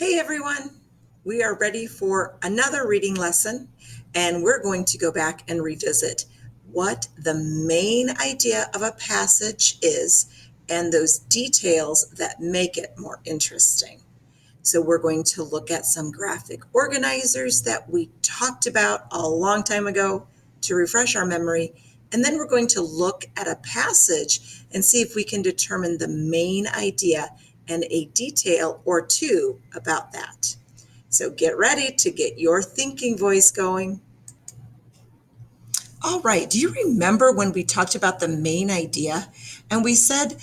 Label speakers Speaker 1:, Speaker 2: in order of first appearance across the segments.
Speaker 1: Hey everyone, we are ready for another reading lesson, and we're going to go back and revisit what the main idea of a passage is and those details that make it more interesting. So we're going to look at some graphic organizers that we talked about a long time ago to refresh our memory, and then we're going to look at a passage and see if we can determine the main idea and a detail or two about that. So get ready to get your thinking voice going. All right, do you remember when we talked about the main idea and we said,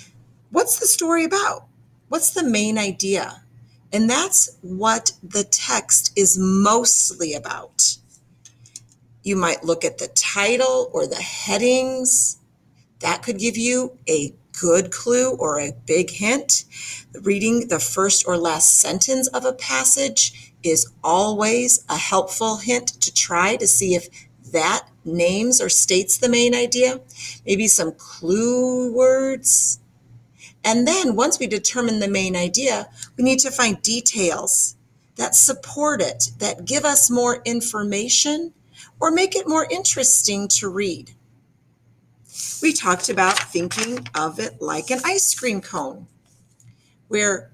Speaker 1: what's the story about? What's the main idea? And that's what the text is mostly about. You might look at the title or the headings. That could give you a good clue or a big hint. Reading the first or last sentence of a passage is always a helpful hint to try to see if that names or states the main idea. Maybe some clue words. And then once we determine the main idea, we need to find details that support it, that give us more information or make it more interesting to read. We talked about thinking of it like an ice cream cone, where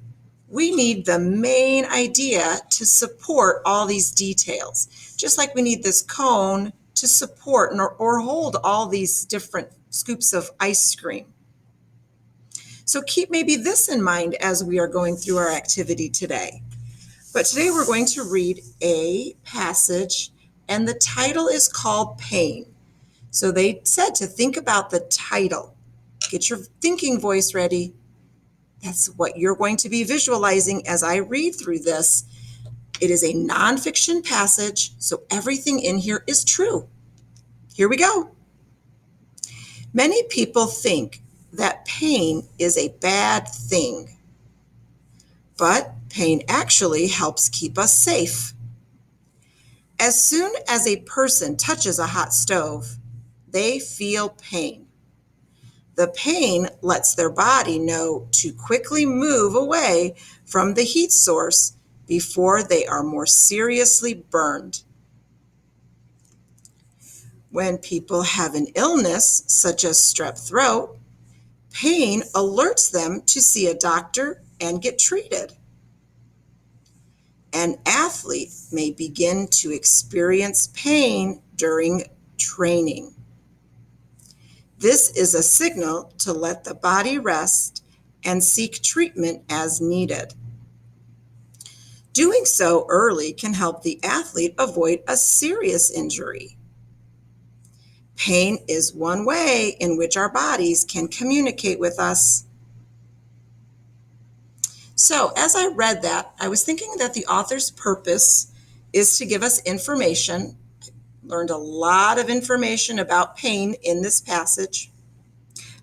Speaker 1: we need the main idea to support all these details, just like we need this cone to support or hold all these different scoops of ice cream. So keep maybe this in mind as we are going through our activity today. But today we're going to read a passage, and the title is called Pain. So they said to think about the title. Get your thinking voice ready. That's what you're going to be visualizing as I read through this. It is a nonfiction passage, so everything in here is true. Here we go. Many people think that pain is a bad thing, but pain actually helps keep us safe. As soon as a person touches a hot stove, they feel pain. The pain lets their body know to quickly move away from the heat source before they are more seriously burned. When people have an illness, such as strep throat, pain alerts them to see a doctor and get treated. An athlete may begin to experience pain during training. This is a signal to let the body rest and seek treatment as needed. Doing so early can help the athlete avoid a serious injury. Pain is one way in which our bodies can communicate with us. So, as I read that, I was thinking that the author's purpose is to give us information. I learned a lot of information about pain in this passage.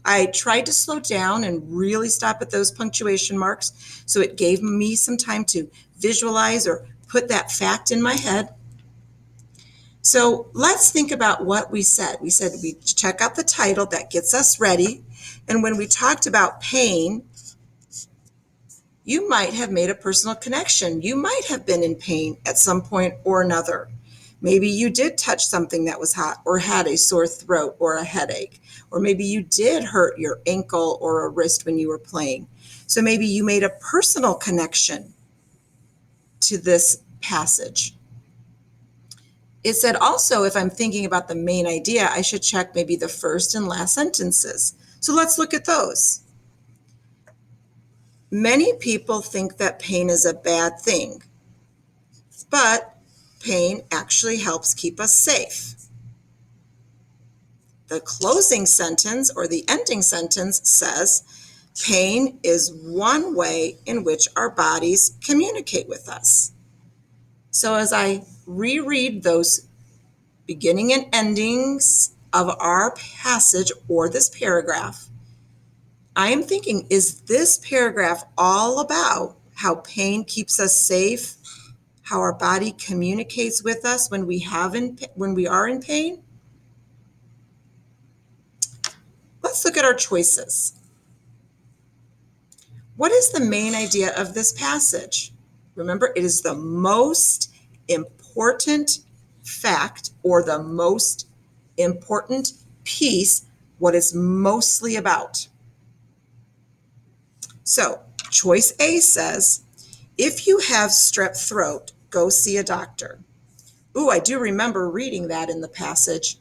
Speaker 1: I tried to slow down and really stop at those punctuation marks, so it gave me some time to visualize or put that fact in my head. So let's think about what we said. We said we check out the title, that gets us ready. And when we talked about pain, you might have made a personal connection. You might have been in pain at some point or another. Maybe you did touch something that was hot or had a sore throat or a headache. Or maybe you did hurt your ankle or a wrist when you were playing. So maybe you made a personal connection to this passage. It said also, if I'm thinking about the main idea, I should check maybe the first and last sentences. So let's look at those. Many people think that pain is a bad thing, but pain actually helps keep us safe. The closing sentence or the ending sentence says, pain is one way in which our bodies communicate with us. So as I reread those beginning and endings of our passage or this paragraph, I am thinking, is this paragraph all about how pain keeps us safe, how our body communicates with us when we are in pain? Let's look at our choices. What is the main idea of this passage? Remember, it is the most important fact or the most important piece, what it's mostly about. So, choice A says, if you have strep throat, go see a doctor. Ooh, I do remember reading that in the passage,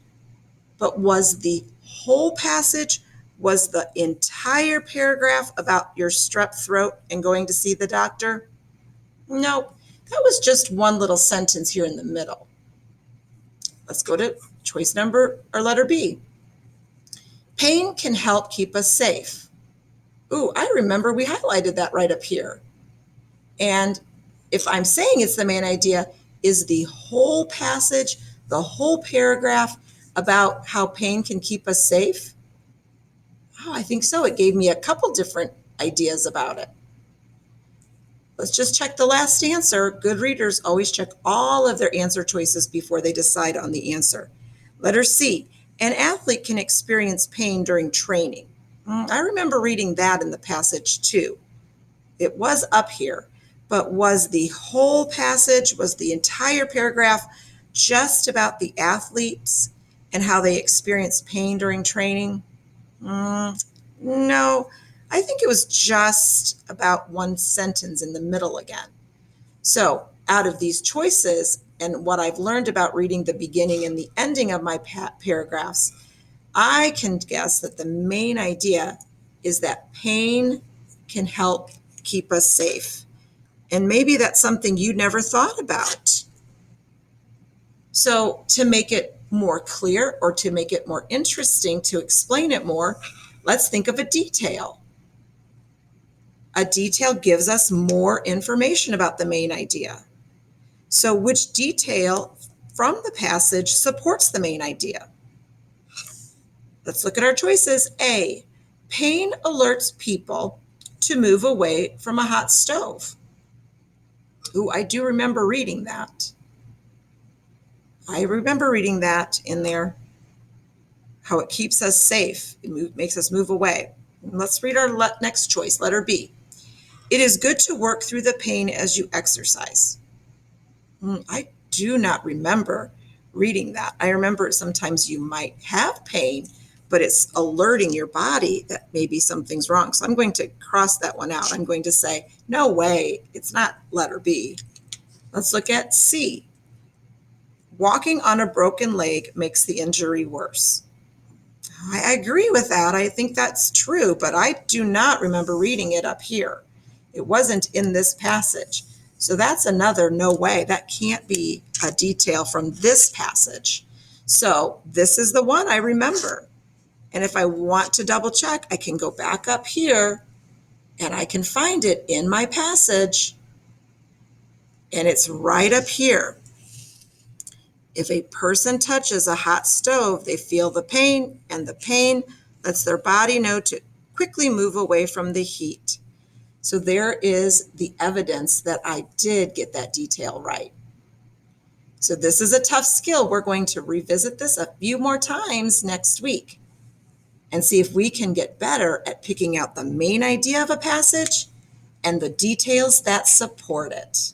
Speaker 1: but was the whole passage, was the entire paragraph about your strep throat and going to see the doctor? Nope, that was just one little sentence here in the middle. Let's go to choice number or letter B. Pain can help keep us safe. Ooh, I remember we highlighted that right up here. And if I'm saying it's the main idea, is the whole passage, the whole paragraph about how pain can keep us safe? Oh, I think so. It gave me a couple different ideas about it. Let's just check the last answer. Good readers always check all of their answer choices before they decide on the answer. Letter C, an athlete can experience pain during training. I remember reading that in the passage too. It was up here, but was the whole passage, was the entire paragraph just about the athletes and how they experience pain during training? No, I think it was just about one sentence in the middle again. So, out of these choices and what I've learned about reading the beginning and the ending of my paragraphs, I can guess that the main idea is that pain can help keep us safe. And maybe that's something you never thought about. So, to make it more clear or to make it more interesting, to explain it more, let's think of a detail. A detail gives us more information about the main idea. So, which detail from the passage supports the main idea? Let's look at our choices. A, pain alerts people to move away from a hot stove. Ooh, I do remember reading that. I remember reading that in there, how it keeps us safe. It makes us move away. Let's read our next choice, letter B. It is good to work through the pain as you exercise. I do not remember reading that. I remember sometimes you might have pain, but it's alerting your body that maybe something's wrong. So I'm going to cross that one out. I'm going to say, no way, it's not letter B. Let's look at C. Walking on a broken leg makes the injury worse. I agree with that. I think that's true, but I do not remember reading it up here. It wasn't in this passage. So that's another no way. That can't be a detail from this passage. So this is the one I remember. And if I want to double check, I can go back up here and I can find it in my passage. And it's right up here. If a person touches a hot stove, they feel the pain, and the pain lets their body know to quickly move away from the heat. So there is the evidence that I did get that detail right. So this is a tough skill. We're going to revisit this a few more times next week and see if we can get better at picking out the main idea of a passage and the details that support it.